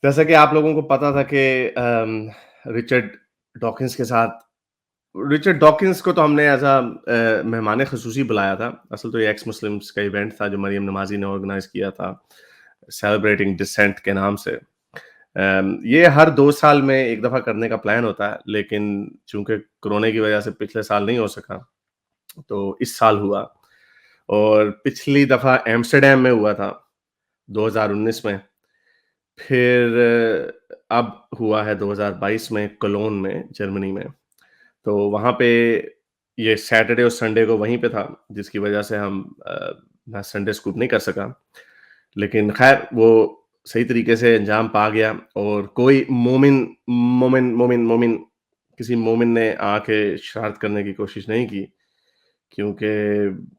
जैसा कि आप लोगों को पता था कि रिचर्ड डॉकिंस के साथ रिचर्ड डॉकिंस को तो हमने एज़ मेहमान ख़ुसूसी बुलाया था। असल तो ये एक्स मुस्लिम्स का इवेंट था जो मरियम नमाज़ी ने ऑर्गेनाइज़ किया था, सेलिब्रेटिंग डिसेंट के नाम से। ये हर 2 साल में 1 दफ़ा करने का प्लान होता है, लेकिन चूँकि कोरोना की वजह से पिछले साल नहीं हो सका, तो इस साल हुआ और पिछली दफ़ा एम्स्टर्डम में हुआ था, 2019 में। फिर अब हुआ है 2022 में कोलोन में, जर्मनी में। तो वहाँ पे ये सैटरडे और संडे को वहीं पे था, जिसकी वजह से मैं संडे स्कूप नहीं कर सका। लेकिन ख़ैर वो सही तरीके से अंजाम पा गया और कोई मोमिन किसी मोमिन ने आके शरारत करने की कोशिश नहीं की, क्योंकि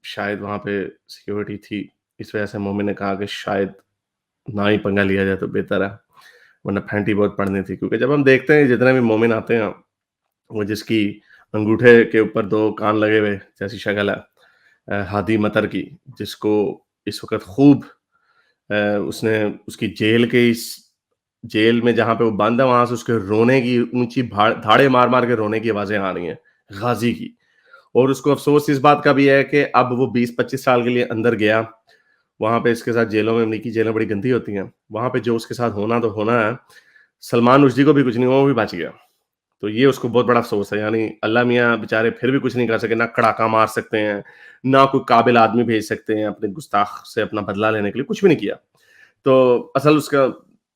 शायद वहाँ पे सिक्योरिटी थी। इस वजह से मोमिन ने कहा कि शायद ना ही पंगा लिया जाए तो बेहतर है, वरना फैंटी बहुत पड़नी थी। क्योंकि जब हम देखते हैं जितने भी मोमिन आते हैं, वो जिसकी अंगूठे के ऊपर 2 कान लगे हुए जैसी शक्ल है, हादी मतर की, जिसको इस वक़्त खूब उसने उसकी जेल में जहाँ पे वो बंद है, वहाँ से उसके रोने की ऊँची धाड़े मार-मार के रोने की आवाज़ें आ रही हैं, गाज़ी की। और उसको अफ़सोस इस बात का भी है कि अब वो 20-25 साल के लिए अंदर गया, वहाँ पे इसके साथ जेलों में अमरीकी जेलें बड़ी गंदी होती हैं, वहाँ पे जो उसके साथ होना तो होना है। सलमान रुश्दी को भी कुछ नहीं हुआ, वो भी बच गया। तो ये उसको बहुत बड़ा अफ़सोस है, यानी अल्लाह मियाँ बेचारे फिर भी कुछ नहीं कर सके, ना कड़ाका मार सकते हैं, ना कोई काबिल आदमी भेज सकते हैं अपने गुस्ताख से अपना बदला लेने के लिए, कुछ भी नहीं किया। तो असल उसका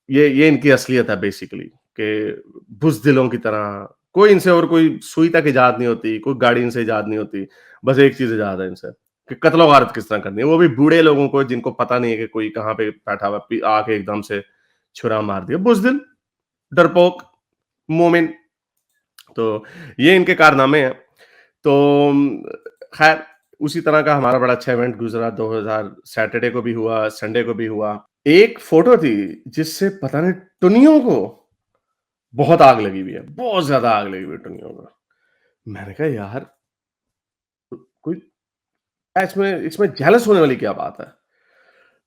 ये इनकी असलियत है बेसिकली, कि बुज़दिलों की तरह कोई इनसे और कोई सुई तक इजाद नहीं होती, कोई गाड़ी इनसे इजाद नहीं होती, बस एक चीज़ इजाद है इनसे कि कत्ल-ओ-गारत किस तरह करनी है, वो भी बूढ़े लोगों को जिनको पता नहीं है कि कोई कहाँ पे बैठा हुआ है, आके एकदम से छुरा मार दिया। बुज़दिल, डरपोक, मोमिन। तो ये इनके कारनामे हैं। तो खैर उसी तरह का हमारा बड़ा अच्छा इवेंट गुज़रा 2000 सैटरडे को भी हुआ, संडे को भी हुआ। एक फ़ोटो थी जिससे पता नहीं टुन्नियों को बहुत आग लगी हुई है, बहुत ज़्यादा आग लगी हुई है टुन्नियों को। मैंने कहा यार कोई इसमें इसमें जेलस होने वाली क्या बात है?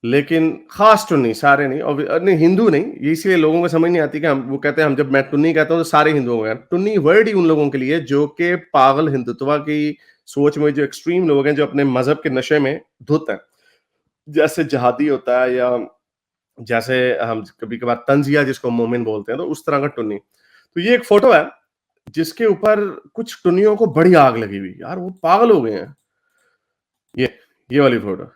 लेकिन ख़ास टुन्नी, सारे नहीं नहीं हिंदू नहीं, ये इसलिए लोगों को समझ नहीं आती कि हम वो कहते हैं हम जब मैं टुन्नी कहता हूँ तो सारे हिंदुओं को टुन्नी वर्ड ही उन लोगों के लिए जो कि पागल हिंदुत्व की सोच में जो एक्सट्रीम लोग हैं, जो अपने मज़हब के नशे में धुत हैं। जैसे जिहादी होता है या जैसे हम कभी-कभार तंज़िया जिसको मोमिन बोलते हैं, तो उस तरह का टुन्नी। तो ये एक फ़ोटो है जिसके ऊपर कुछ टुन्नियों को बड़ी आग लगी हुई। यार वो पागल हो गए हैं। ये ये वाली फ़ोटो।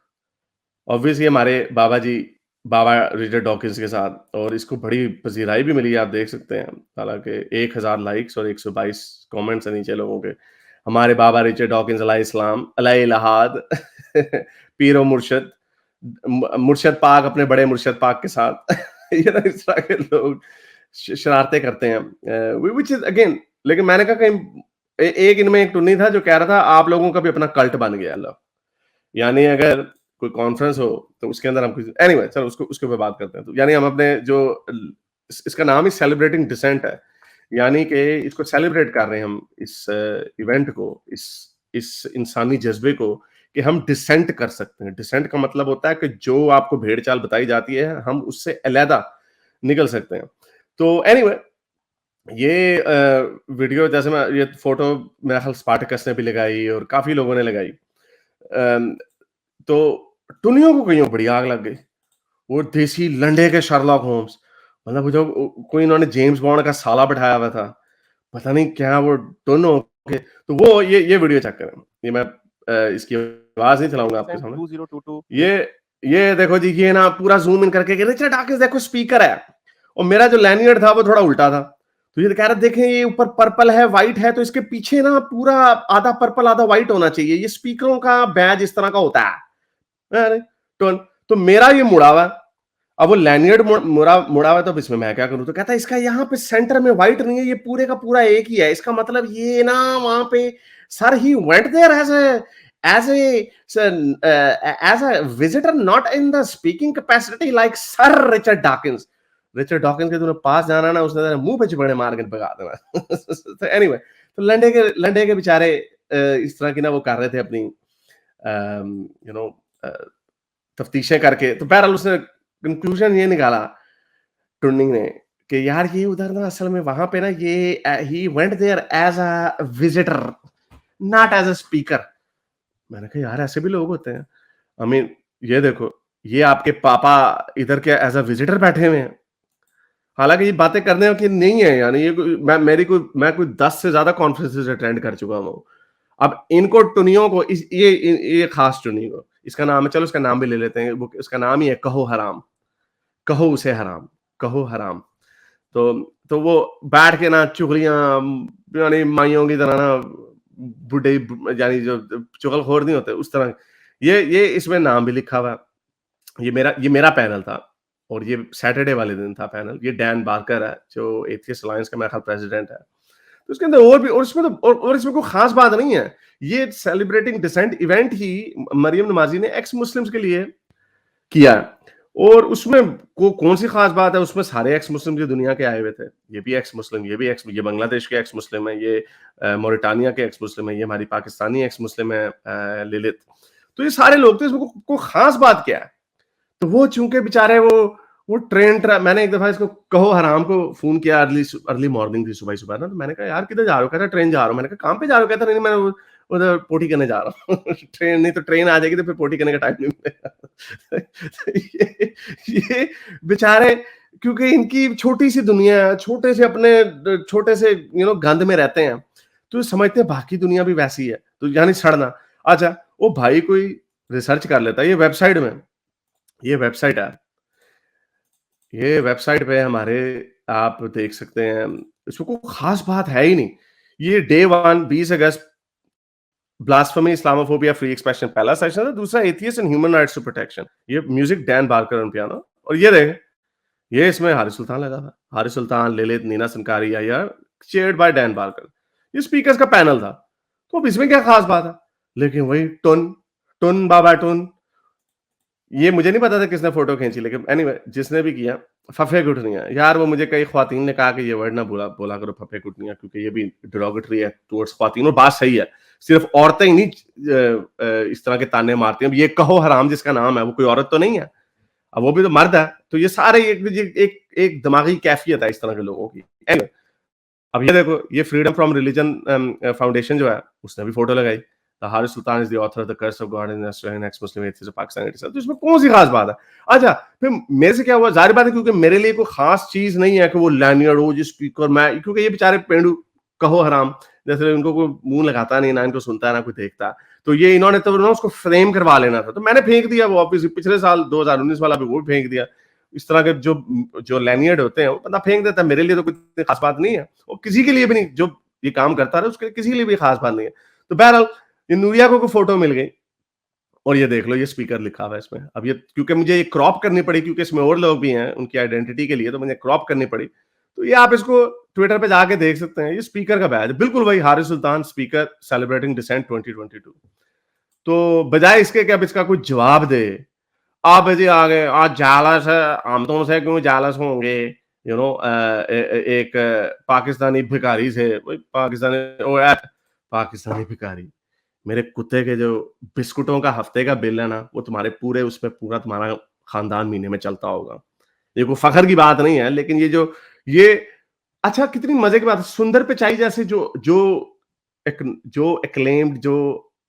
ऑब्वियसली हमारे बाबा रिचर्ड डॉकिंस के साथ, और इसको बड़ी पज़ीराई भी मिली है, आप देख सकते हैं। हालाँकि 1000 लाइक्स और 122 कमेंट्स हैं नीचे लोगों के। हमारे बाबा रिचर्ड डॉकिंस अलैहिस्सलाम, अलैहिल्लाहाद पीर ओ मुर्शिद, मुर्शिद पाक अपने बड़े मुर्शिद पाक के साथ ये ना इस तरह के लोग शरारतें करते हैं। व्हिच इज़ अगेन, लेकिन मैंने कहा कहीं एक इनमें एक टुन्नी था जो कह रहा था आप लोगों का भी अपना कल्ट बन गया लो। यानी अगर कोई कॉन्फ्रेंस हो तो उसके अंदर हम कुछ एनीवे चलो उसको उसके ऊपर बात करते हैं। तो यानी हम अपने जो इसका नाम ही सेलिब्रेटिंग डिसेंट है। यानी कि इसको सेलिब्रेट कर रहे हैं हम इस इवेंट को, इस इंसानी जज़्बे को कि हम डिसेंट कर सकते हैं। डिसेंट का मतलब होता है कि जो आपको भेड़-चाल बताई जाती है, हम उससे अलहदा निकल सकते हैं। तो एनीवे ये वीडियो जैसे मैं ये फ़ोटो मेरा ख़्याल स्पार्टकस ने भी लगाई और काफ़ी लोगों ने लगाई। अम तो टुन्नियों को कईयों बड़ी आग लग गई। वो देसी लंडे के शर्लॉक होम्स, मतलब वो जो कोई इन्होंने जेम्स बॉन्ड का साला बिठाया हुआ था। पता नहीं क्या वो टुन हो के, तो वो ये वीडियो चेक करें। ये मैं इसकी आवाज़ नहीं चलाऊँगा आपके सामने। 2022 ये देखो जी, ये ना पूरा ज़ूम इन करके रिचर्ड डॉकिंस देखो स्पीकर है, और मेरा जो लैनियर्ड था वो थोड़ा उल्टा था। तो ये कह रहा देखें ये ऊपर पर्पल है, व्हाइट है, तो इसके पीछे ना पूरा आधा पर्पल आधा व्हाइट होना चाहिए। ये स्पीकरों का बैज इस तरह का होता है। अरे! तो मेरा ये मुड़ा हुआ है। अब वो लैनियर्ड मुड़ा हुआ है, तो अब इसमें मैं क्या करूँ? तो कहता है इसका यहाँ पे सेंटर में व्हाइट नहीं है, ये पूरे का पूरा एक ही है। इसका मतलब ये ना वहाँ पे sir he went there as a as a visitor not in the speaking capacity like sir Richard Dawkins. Richard Dawkins के तूने पास जाना ना, उसने तेरे मुँह पे चपेड़े मार के भगा देना। तो एनीवे तो लंडे के बेचारे इस तरह की ना वो कर रहे थे अपनी यू नो अ, तफ्तीशें करके, तो बहरहाल उसने कंक्लूजन ये निकाला टुन्नी ने कि यार ये उधर ना असल में वहाँ पे ना ये he went there as a visitor not as a speaker. मैंने कहा यार ऐसे भी लोग होते हैं। आई मीन ये देखो, ये आपके पापा इधर क्या एज़ अ विज़िटर बैठे हुए हैं। हालाँकि ये बातें करने की नहीं है, यानी ये कोई मैं कोई 10 से ज़्यादा कॉन्फ्रेंसेस अटेंड कर चुका हूँ। अब इनको टुन्नियों को ये खास टुन्नी को, इसका नाम है, चलो इसका नाम भी ले लेते हैं, वो इसका नाम ही है कहो हराम, कहो उसे हराम, कहो हराम। तो वो बैठ के ना चुगलियाँ यानी माइयों की तरह ना बुड्ढे यानी जो चुगलखोर नहीं होते उस तरह, ये इसमें नाम भी लिखा हुआ है। ये मेरा पैनल था और ये सैटरडे वाले दिन था पैनल। ये डैन बार्कर है जो एथियस्ट अलायंस का मेरा ख्याल प्रेसिडेंट है। तो उसके अंदर और भी, और इसमें तो और इसमें कोई खास बात नहीं है। ये सेलिब्रेटिंग डिसेंट इवेंट ही मरियम नमाज़ी ने एक्स मुस्लिम्स के लिए किया है। और उसमें कौन सी खास बात है, उसमें सारे एक्स मुस्लिम जो दुनिया के आए हुए थे। ये भी एक्स मुस्लिम, ये भी एक्स, ये बांग्लादेश के एक्स मुस्लिम है, ये मोरिटानिया के एक्स मुस्लिम है, ये हमारी पाकिस्तानी एक्स मुस्लिम है लिलित। तो ये सारे लोग थे, इसमें को खास बात क्या है? तो वो चूंकि बेचारे वो मैंने एक दफा इसको कहो हराम को फोन किया, अर्ली मॉर्निंग थी, सुबह ना। तो मैंने कहा यार किधर जा रहे हो? कहता ट्रेन जा रहा हूँ। मैंने कहा काम पे जा रहे हो? कहता नहीं मैं उधर पोटी करने जा रहा हूँ। ट्रेन नहीं तो ट्रेन आ जाएगी तो फिर पोटी करने का टाइम नहीं मिलेगा। तो ये बेचारे, क्योंकि इनकी छोटी सी दुनिया है, छोटे से अपने छोटे से गंद में रहते हैं, तो समझते हैं बाकी दुनिया भी वैसी है, तो यानी सड़ना। अच्छा, वो भाई कोई रिसर्च कर लेता है, ये वेबसाइट है, ये वेबसाइट पे हमारे, आप देख सकते हैं, इसमें कोई खास बात है ही नहीं। ये डे 1 20 अगस्त ब्लास्फेमी, इस्लामोफोबिया, फ्री एक्सप्रेशन पहला सेशन है, दूसरा atheist and human rights to protection. ये music Dan Barker on piano, और ये देख, ये इसमें हारिस सुल्तान लगा था। हारिस सुल्तान, ललित, नीना संकारी, यार चेयर्ड बाय डैन बार्कर। ये स्पीकर्स का पैनल था। तो अब इसमें क्या खास बात है? लेकिन वही टुन, टुन बाबा टुन, ये मुझे नहीं पता था किसने फ़ोटो खींची, लेकिन एनीवे जिसने भी किया, फफ़े कुटनियाँ। यार वो मुझे कई ख़वातीन ने कहा कि ये वर्ड ना बोला बोला करो, फफ़े कुटनियाँ, क्योंकि ये भी डिरोगेटरी है टुवर्ड्स ख़वातीन, और बात सही है। सिर्फ़ औरतें ही नहीं इस तरह के ताने मारती हैं। अब ये कहो हराम जिसका नाम है, वो कोई औरत तो नहीं है। अब वो भी तो मर्द है। तो ये सारे एक दिमागी कैफ़ियत है इस तरह के लोगों की। एनीवे, अब ये देखो, ये फ्रीडम फ्रॉम रिलिजन फाउंडेशन जो है, उसने भी फ़ोटो लगाई। The Haris Sultan is the author of the Curse of God in Australian ex Muslim atheist Pakistan. तो इसमें कौन-सी खास बात है? अच्छा, फिर मेरे से क्या हुआ? ज़ाहिर बात है, क्योंकि मेरे लिए कोई खास चीज़ नहीं है कि वो लैनियर्ड हो, जो स्पीकर मैं, क्योंकि ये बेचारे पेंडू कहो हराम, जैसे उनको कोई मुँह लगाता नहीं, ना इनको सुनता है, ना कोई देखता। तो ये इन्होंने तो ना उसको फ्रेम करवा लेना था। तो मैंने फेंक दिया वो, ऑब्वियसली पिछले साल 2019 वाला भी वो भी फेंक दिया। इस तरह के जो लैनियर्ड होते हैं, वो बंदा फेंक देता है। मेरे लिए तो कोई खास बात नहीं है। और किसी के लिए भी नहीं, जो ये काम करता रहा, उसके किसी के लिए भी खास बात नहीं है। तो बहरहाल, ये नूरिया को फोटो मिल गई, और ये देख लो, ये स्पीकर लिखा हुआ है इसमें। अब ये, क्योंकि मुझे ये क्रॉप करनी पड़ी, क्योंकि इसमें और लोग भी हैं उनकी आइडेंटिटी के लिए, तो मुझे क्रॉप करनी पड़ी। तो ये आप इसको ट्विटर पे जाके देख सकते हैं। ये स्पीकर का बैज, बिल्कुल वही हारिस सुल्तान स्पीकर सेलिब्रेटिंग डिसेंट 2022। तो बजाय इसके कि अब इसका कोई जवाब दे, आप जी आ गए, आज जालस है, हम तुमसे क्यों जालस होंगे, एक पाकिस्तानी भिखारी से, पाकिस्तानी भिखारी, मेरे कुत्ते के जो बिस्कुटों का हफ्ते का बिल है ना, वो तुम्हारे पूरे उसमें पूरा तुम्हारा खानदान महीने में चलता होगा। ये कोई फखर की बात नहीं है, लेकिन ये अच्छा, कितनी मजे की बात है। सुंदर पिचाई जैसे जो एक्लेम्ड,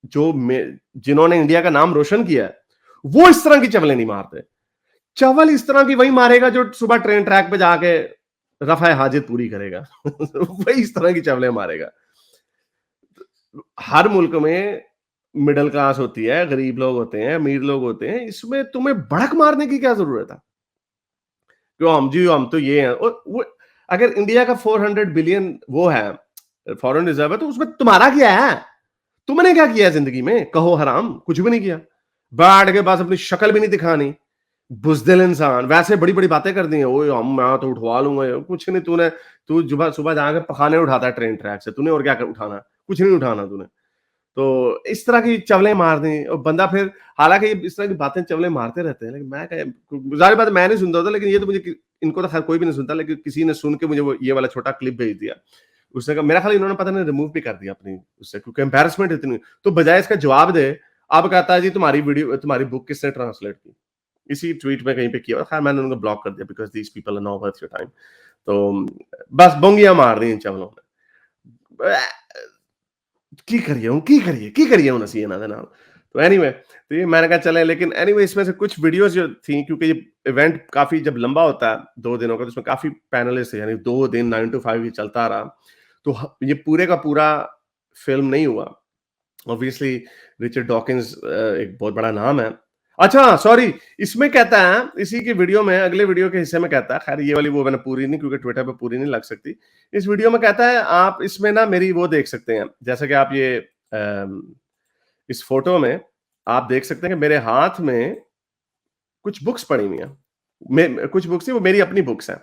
जिन्होंने इंडिया का नाम रोशन किया है, वो इस तरह की चवलें नहीं मारते। चवल इस तरह की वही मारेगा जो सुबह ट्रेन ट्रैक पे जाके रफ़ा हाजित पूरी करेगा। वही इस तरह की चवलें मारेगा। हर मुल्क में मिडल क्लास होती है, गरीब लोग होते हैं, अमीर लोग होते हैं, इसमें तुम्हें भड़क मारने की क्या ज़रूरत है? क्यों हम तो ये हैं, और वो अगर इंडिया का 400 बिलियन वो है, फॉरेन रिज़र्व है, तो उसमें तुम्हारा क्या है? तुमने क्या किया है ज़िंदगी में? कहो हराम, कुछ भी नहीं किया। बैठ के बस अपनी शक्ल भी नहीं दिखानी। बुज़दिल इंसान, वैसे बड़ी-बड़ी बातें कर दी हैं, ओए मैं तो उठवा लूँगा ये, कुछ नहीं। तू सुबह सुबह जाके पखाने उठाता है ट्रेन ट्रैक से, तूने और क्या उठाना? कुछ नहीं उठाना तूने। तो इस तरह की चवलें मार दी, और बंदा फिर, हालाँकि इस तरह की बातें चवलें मारते रहते हैं, लेकिन मैं ज़ाहिर बात है मैं नहीं सुनता था, लेकिन ये तो मुझे इनको तो खैर कोई भी नहीं सुनता, लेकिन किसी ने सुन के मुझे वो ये वाला छोटा क्लिप भेज दिया। उसने कहा, मेरा ख्याल इन्होंने पता नहीं रिमूव भी कर दिया अपनी उससे, क्योंकि एम्बैरेसमेंट इतनी। तो बजाय इसका जवाब दे, अब कहता है जी तुम्हारी बुक किसने ट्रांसलेट की? इसी ट्वीट में कहीं पे किया, खैर मैंने उनको ब्लॉक कर दिया because these people are not worth your time. तो बस बोंगियां मार दी इन चवलों ने, की करिए हूं असी इन्हां दे नाल। तो एनीवे, तो ये मैंने कहा चले, लेकिन एनीवे इसमें से कुछ वीडियोस जो थी, क्योंकि ये इवेंट काफी जब लंबा होता है 2 दिनों का, तो उसमें काफी पैनलिस्ट है, यानी 2 दिन 9 to 5 ये चलता रहा। तो ये पूरे का पूरा फिल्म नहीं हुआ। ऑब्वियसली रिचर्ड डॉकिंस एक बहुत बड़ा नाम है। अच्छा सॉरी, इसमें कहता है, इसी की वीडियो में, अगले वीडियो के हिस्से में कहता है, खैर ये वाली वो मैंने पूरी नहीं, क्योंकि ट्विटर पे पूरी नहीं लग सकती। इस वीडियो में कहता है, आप इसमें ना मेरी वो देख सकते हैं, जैसे कि आप ये इस फोटो में आप देख सकते हैं कि मेरे हाथ में कुछ बुक्स पड़ी हुई हैं। कुछ बुक्स थी, वो मेरी अपनी बुक्स हैं।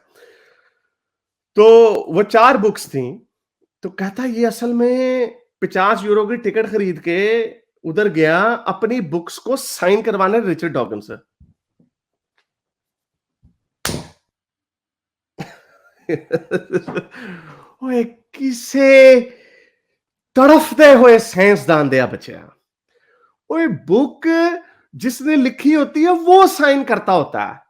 तो वो 4 बुक्स थी। तो कहता है ये असल में 50 यूरो की टिकट खरीद के उधर गया अपनी बुक्स को साइन करवाने रिचर्ड डॉकिंस से। ओए किसे तड़फते हुए साइंसदान दिया बच्चा। ओए बुक जिसने लिखी होती है वो साइन करता होता है।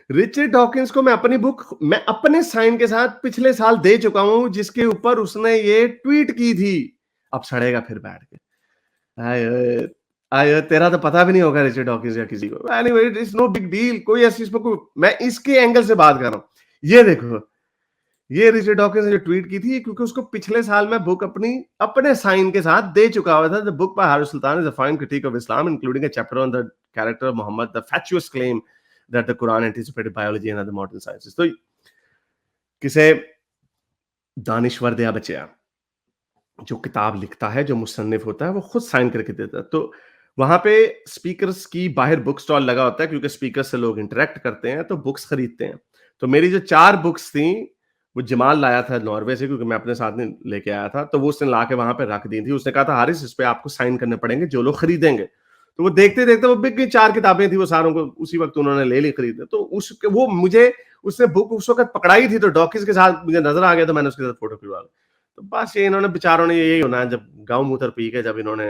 रिचर्ड डॉकिंस को मैं अपनी बुक, मैं अपने साइन के साथ पिछले साल दे चुका हूं, जिसके ऊपर उसने ये ट्वीट की थी। अब सड़ेगा फिर बैठ के। आय आय तेरा तो पता भी नहीं होगा रिचर्ड डॉकिंस या किसी को। Anyway it is no big deal, कोई ऐसी इसमें कोई, मैं इसके एंगल से बात कर रहा हूं। ये देखो, ये रिचर्ड डॉकिंस ने जो ट्वीट की थी, क्योंकि उसको पिछले साल मैं बुक अपनी अपने साइन के साथ दे चुका हुआ था। The book by Haris Sultan is a fine critic of Islam, including a chapter on the character of Muhammad, the fatuous claim that the Quran anticipated biology and other modern sciences. तो किसे दानिश्वर दिया बच्चा जो किताब लिखता है, जो मुसन्निफ होता है, वो खुद साइन करके देता है। तो वहां पे स्पीकर्स की बाहर बुक स्टॉल लगा होता है, क्योंकि स्पीकर से लोग इंटरेक्ट करते हैं, तो बुक्स खरीदते हैं। तो मेरी जो 4 बुक्स थी, वो जमाल लाया था नॉर्वे से, क्योंकि मैं अपने साथ नहीं लेके आया था। तो वो उसने ला के वहां पे रख दी थी। उसने कहा था हारिस इस पे आपको साइन करने पड़ेंगे जो लोग खरीदेंगे। तो वो देखते देखते वो बिक गई। 4 किताबें थी, वो सारों को उसी वक्त उन्होंने ले ली खरीद। तो उसके वो मुझे उसने बुक उस वक्त पकड़ाई थी, तो डॉकिंस के साथ मुझे नजर आ गया, तो मैंने उसके साथ फोटो खिंचवा ली। तो बस ये इन्होंने बेचारों ने यही होना है, जब गाँव मूत्र पी के जब इन्होंने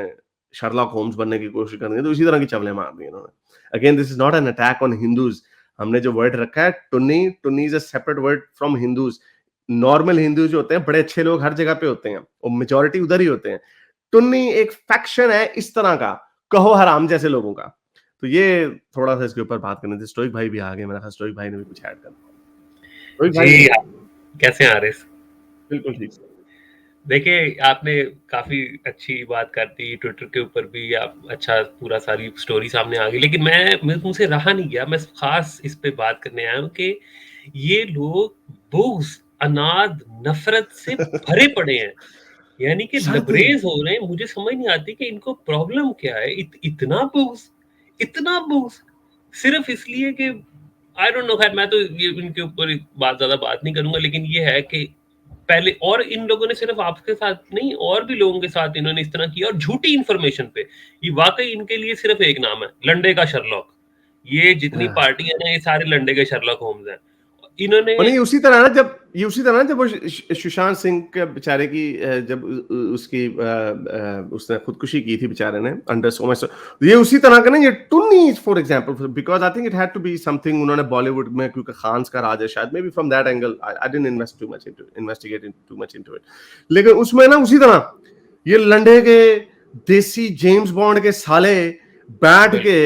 शर्लॉक होम्स बनने की कोशिश करनी है, तो इसी तरह की चवलें मार दी इन्होंने। Again this is not an attack on Hindus. हमने जो वर्ड रखा है टुन्नी, टुन्नी is a separate word from Hindus. Normal Hindus जो होते हैं, बड़े अच्छे लोग हर जगह पे होते हैं, और मेजोरिटी उधर ही होते हैं। टुन्नी एक फैक्शन है इस तरह का, कहो हराम जैसे लोगों का। तो ये थोड़ा सा इसके ऊपर बात करनी थी। स्टोइक भाई भी आ गए, मैंने कहा स्टोइक भाई ने भी कुछ ऐड करना। स्टोइक भाई जी, कैसे हैं हारिस? बिल्कुल ठीक है। देखिए, आपने काफ़ी अच्छी बात कर दी, ट्विटर के ऊपर भी आप अच्छा पूरा सारी स्टोरी सामने आ गई, लेकिन मैं मुझसे रहा नहीं गया, मैं ख़ास इस पे बात करने आया हूँ कि ये लोग बुग़्ज़, अनाद, नफ़रत से भरे पड़े हैं। यानी कि शायद लबरेज़ हो रहे हैं, मुझे समझ नहीं आती कि इनको प्रॉब्लम क्या है? इतना बुग़्ज़, इतना बुग़्ज़, सिर्फ़ इसलिए कि आई डोंट नो, ख़ैर मैं तो ये इनके ऊपर ज़्यादा बात नहीं करूँगा, लेकिन ये है कि पहले, और इन लोगों ने सिर्फ आपके साथ नहीं, और भी लोगों के साथ इन्होंने इस तरह किया, और झूठी इंफॉर्मेशन पे। ये वाकई इनके लिए सिर्फ एक नाम है, लंडे का शर्लॉक। ये जितनी पार्टी है ना, ये सारे लंडे के शर्लॉक होम्स हैं। इन्होंने और नहीं उसी तरह ना, जब ये उसी तरह ना, जब वो सुशांत सिंह के बेचारे की जब उसकी उसने खुदकुशी की थी बेचारे ने अंडर सो मच, ये उसी तरह का ना, ये टुन्नी for example, because I think it had to be something, उन्होंने बॉलीवुड में, क्योंकि खान्स का राज है शायद, may be from that angle, I didn't investigate too much into it. लेकिन उसमें ना उसी तरह ये लंडे के देसी जेम्स बॉन्ड के साले बैठ के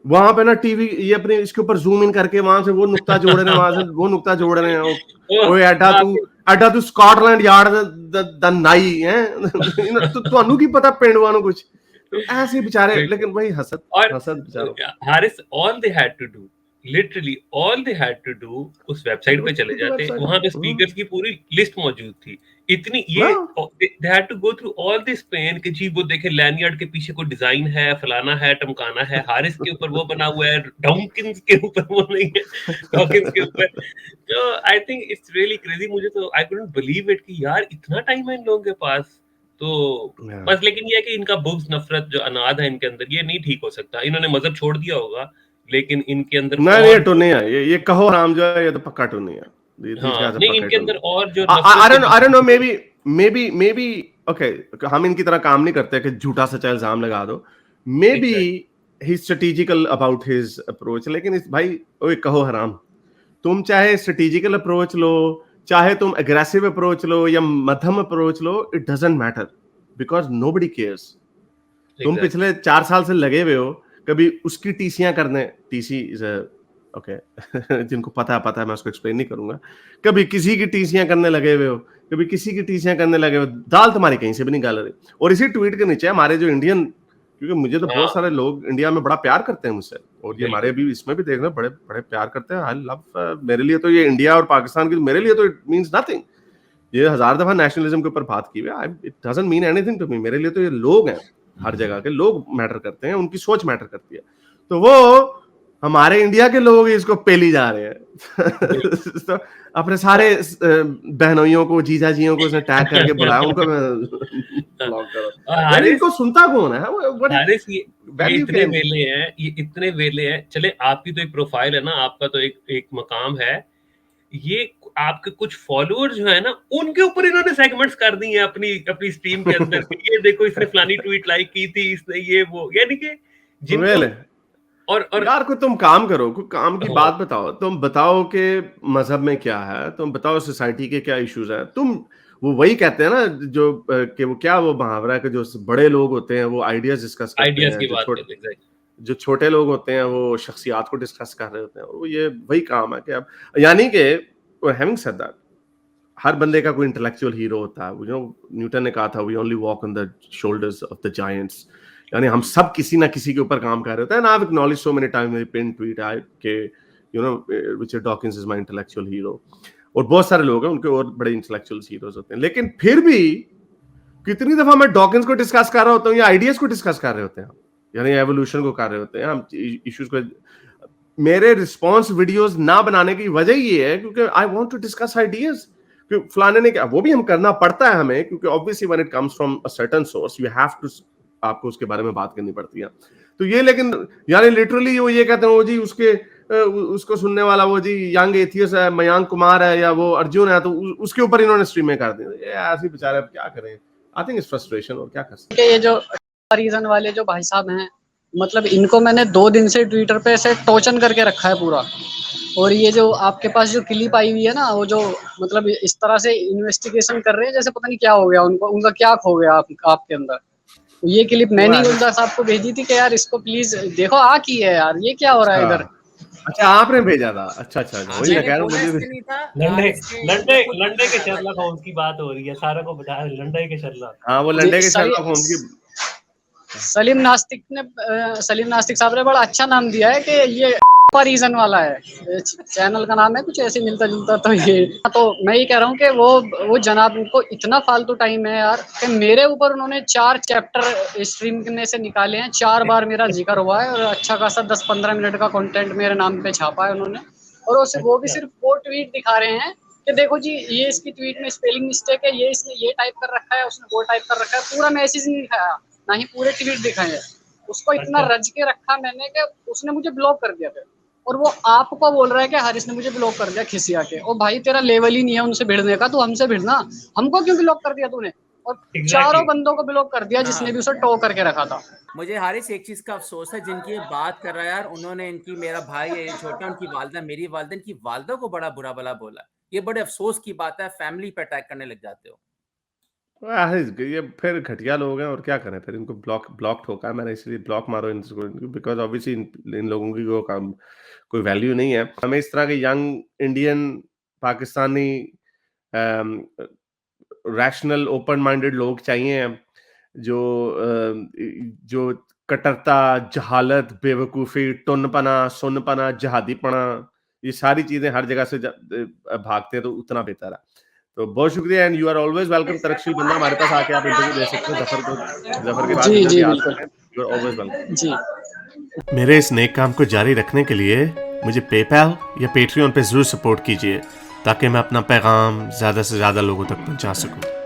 वहां पे ना टीवी, ये अपने इसके ऊपर जूम इन करके वहां से वो नुक्ता जोड़ रहे हैं, वहां से वो नुक्ता जोड़ रहे हैं। ओए ਐਡਾ ਤੂੰ ਸਕਾਟਲੈਂਡ यार्ड द नाई है तो ਤੁਹਾਨੂੰ ਕੀ ਪਤਾ ਪਿੰਡ ਵਾਲੋਂ कुछ। तो ऐसे बेचारे, लेकिन वही हसद और हसद बेचारों। Haris, all they had to do, literally all they had to do, उस वेबसाइट पे चले जाते, वहां पे स्पीकर्स की पूरी लिस्ट मौजूद थी। इतनी ये they had to go through all this pain कि जी वो देखे लैनियर्ड के पीछे कोई डिजाइन है, फलाना है, टमकाना है, हारिस के ऊपर वो बना हुआ है, डॉकिंस के ऊपर वो नहीं है, डॉकिंस के ऊपर। तो I think it's really crazy. मुझे तो आई कुडंट बिलीव इट कि यार इतना टाइम है इन लोगों के पास। तो बस, लेकिन ये है कि इनका बुग़्ज़, नफ़रत जो अनाद है इनके अंदर, ये नहीं ठीक हो सकता। इन्होंने मज़हब छोड़ दिया होगा, लेकिन इनके अंदर नहीं ये और टुन्नी है, ये कहो राम जो है, ये तो पक्का टुन्नी है। These guys are नहीं, पक्का इनके टुन्नी। अंदर और जो I नफ़रत के don't know, जज्बे। maybe okay, हम इनकी तरह काम नहीं करते कि झूठा सच्चा इल्जाम लगा दो। May be exactly. He strategical about his approach. लेकिन इस भाई ओए कहो हराम, तुम चाहे स्ट्रेटेजिकल अप्रोच लो, चाहे तुम एग्रेसिव अप्रोच लो या मध्यम approach low, it doesn't matter because nobody cares. तुम Exactly. पिछले 4 साल से लगे हुए हो, कभी उसकी टीसियां करने, टीसी इज ओके जिनको पता है मैं उसको एक्सप्लेन नहीं करूंगा, कभी किसी की टीसियां करने लगे हुए हो, कभी किसी की टीसियां करने लगे हो, दाल तुम्हारी कहीं से भी नहीं गल रही। और इसी ट्वीट के नीचे हमारे जो इंडियन, क्योंकि मुझे तो बहुत हाँ, सारे लोग इंडिया में बड़ा प्यार करते हैं मुझसे, और ये हमारे बिल्कुल। भी इसमें भी देखना बड़े बड़े प्यार करते हैं। आई लव, मेरे लिए तो ये इंडिया और पाकिस्तान की, मेरे लिए तो इट मींस नथिंग। ये 1000 दफा नेशनलिज्म के ऊपर बात की हुई है, it doesn't mean anything to me. मेरे लिए तो ये लोग हैं, हर जगह के लोग मैटर करते हैं, उनकी सोच मैटर करती है। तो वो हमारे इंडिया के लोग इसको पेली जा रहे हैं तो अपने सारे बहनोइयों को, जीजा जियों को उसने टैग करके बुलाया, उनको मैं ब्लॉक करो। यार हारिस इनको सुनता कौन है? व्हाट हारिस ये वैल्यू इतने क्या है? वेले हैं, ये इतने वेले हैं। चले आपकी तो एक प्रोफाइल है ना, आपका तो एक मकाम है। ये आपके कुछ फॉलोअर्स जो है ना, उनके ऊपर इन्होंने सेगमेंट्स कर दी हैं अपनी स्ट्रीम के अंदर कि ये देखो इसने फलानी ट्वीट लाइक की थी, इसने ये वो, यानी कि जिनको वेल और यार कोई तुम काम करो, कोई काम की हाँ, बात बताओ। तुम बताओ कि मजहब में क्या है, तुम बताओ सोसाइटी के क्या इश्यूज हैं। तुम वो वही कहते हैं ना जो कि वो क्या वो मुहावरा है कि जो बड़े लोग होते हैं वो आइडियाज डिस्कस करते आइडियाज हैं, की बात करते हैं। जो छोटे लोग होते हैं वो शख्सियात को डिस्कस कर रहे होते हैं। वो ये वही काम है कि अब यानी कि हैविंग सेड दैट, हर बंदे का कोई इंटेलेक्चुअल हीरो होता है। न्यूटन ने कहा था we only walk on the shoulders of the giants, यानी हम सब किसी ना किसी के ऊपर काम कर रहे होते हैं। I have acknowledge so many time मेरी पिन ट्वीट आई के Richard Dawkins is my intellectual hero, और बहुत सारे लोग हैं उनके और बड़े इंटेलेक्चुअल हीरोज होते हैं। लेकिन फिर भी कितनी दफा मैं डॉकिंस को डिस्कस कर रहा होता हूँ या आइडियाज को डिस्कस कर रहे होते हैं, यानी एवोल्यूशन को कर रहे होते हैं हम, इश्यूज को। मेरे रिस्पॉन्स वीडियोस ना बनाने की वजह ये है क्योंकि I want to discuss ideas. फलाने ने क्या, वो भी हम करना पड़ता है हमें, क्योंकि obviously when it comes from a certain source you have to, आपको उसके बारे में बात करनी पड़ती है। तो ये लेकिन यानी लिटरली वो ये कहते हैं वो जी उसको सुनने वाला वो जी यंग एथियस है, मयांक कुमार है या वो अर्जुन है, तो उसके ऊपर इन्होंने स्ट्रीमें कर दी। ये ऐसे बेचारे अब क्या करें, आई थिंक इट्स फ्रस्ट्रेशन, और क्या कर सकते हैं। ये जो रीजन वाले जो भाई साहब हैं, मतलब इनको मैंने 2 दिन से ट्विटर पे ऐसे टोचन करके रखा है पूरा। और ये जो आपके पास जो क्लिप आई हुई है ना, वो जो मतलब इस तरह से इन्वेस्टिगेशन कर रहे हैं जैसे पता नहीं क्या हो गया उनको, उनका क्या खो गया आपके अंदर। तो ये क्लिप मैंने गुलजार साहब को भेजी थी कि यार इसको प्लीज देखो, आ की है यार, ये क्या हो रहा है इधर। अच्छा आपने भेजा था? अच्छा वही मैं कह रहा हूँ। लंडे के शर्लॉक होम्स की बात हो रही है, सारा को बताया लंडे के शर्लॉक। हाँ वो लंडे के शर्लॉक होम्स की। सलीम नास्तिक साहब ने बड़ा अच्छा नाम दिया है कि ये रीजन वाला है, चैनल का नाम है कुछ ऐसे मिलता जुलता। तो ये तो मैं ये कह रहा हूँ कि वो जनाब उनको इतना फालतू टाइम है यार कि मेरे ऊपर उन्होंने 4 चैप्टर स्ट्रीम में से निकाले हैं, 4 बार मेरा जिक्र हुआ है और अच्छा खासा 10-15 मिनट का कंटेंट मेरे नाम पे छापा है उन्होंने। और वो भी सिर्फ वो ट्वीट दिखा रहे हैं कि देखो जी ये इसकी ट्वीट में स्पेलिंग मिस्टेक है, ये इसने ये टाइप कर रखा है, उसने वो टाइप कर रखा है। पूरा मैसेज नहीं दिखाया, ना ही पूरे ट्वीट दिखाए हैं। उसको इतना रज के रखा मैंने कि उसने मुझे ब्लॉक कर दिया था। और वो आपको बोल रहा है कि हारिस ने मुझे ब्लॉक कर दिया खिसिया के। और भाई तेरा लेवल ही नहीं है उनसे भिड़ने का, तू हमसे भिड़ना, हमको क्यों ब्लॉक कर दिया तूने? और चारों बंदों को ब्लॉक कर दिया जिसने भी उसे टो करके रखा था। मुझे हारिस एक चीज का अफसोस है, जिनकी बात कर रहा है यार, उन्होंने इनकी, मेरा भाई है ये छोटा, उनकी वालदा, मेरी वालदा, इनकी वालदा को बड़ा बुरा भला बोला। ये बड़े अफसोस की बात है, फैमिली पे अटैक करने लग जाते हो। ये फिर घटिया लोग हैं और क्या करें, फिर इनको ब्लॉक ठोका है मैंने, इसलिए ब्लॉक मारो इनको, बिकॉज ऑब्वियसली इन लोगों की वो काम कोई वैल्यू नहीं है। हमें इस तरह के young Indian Pakistani rational open minded लोग चाहिए जो कट्टरता, जहालत, बेवकूफ़ी, टुनपना, सुनपना, जहादीपना, ये सारी चीज़ें हर जगह से भागते हैं, तो उतना बेहतर है। तो बहुत शुक्रिया, and you are always welcome Tarkshil बंदा, हमारे पास आके आप इंटरव्यू दे सकते हैं। जफर के बाद जी यू बिल्कुल आर ऑलवेज वेलकम। जी। मेरे इस नेक काम को जारी रखने के लिए मुझे पेपैल या पेट्रियन पे जरूर सपोर्ट कीजिए, ताकि मैं अपना पैगाम ज़्यादा से ज़्यादा लोगों तक पहुंचा सकूं।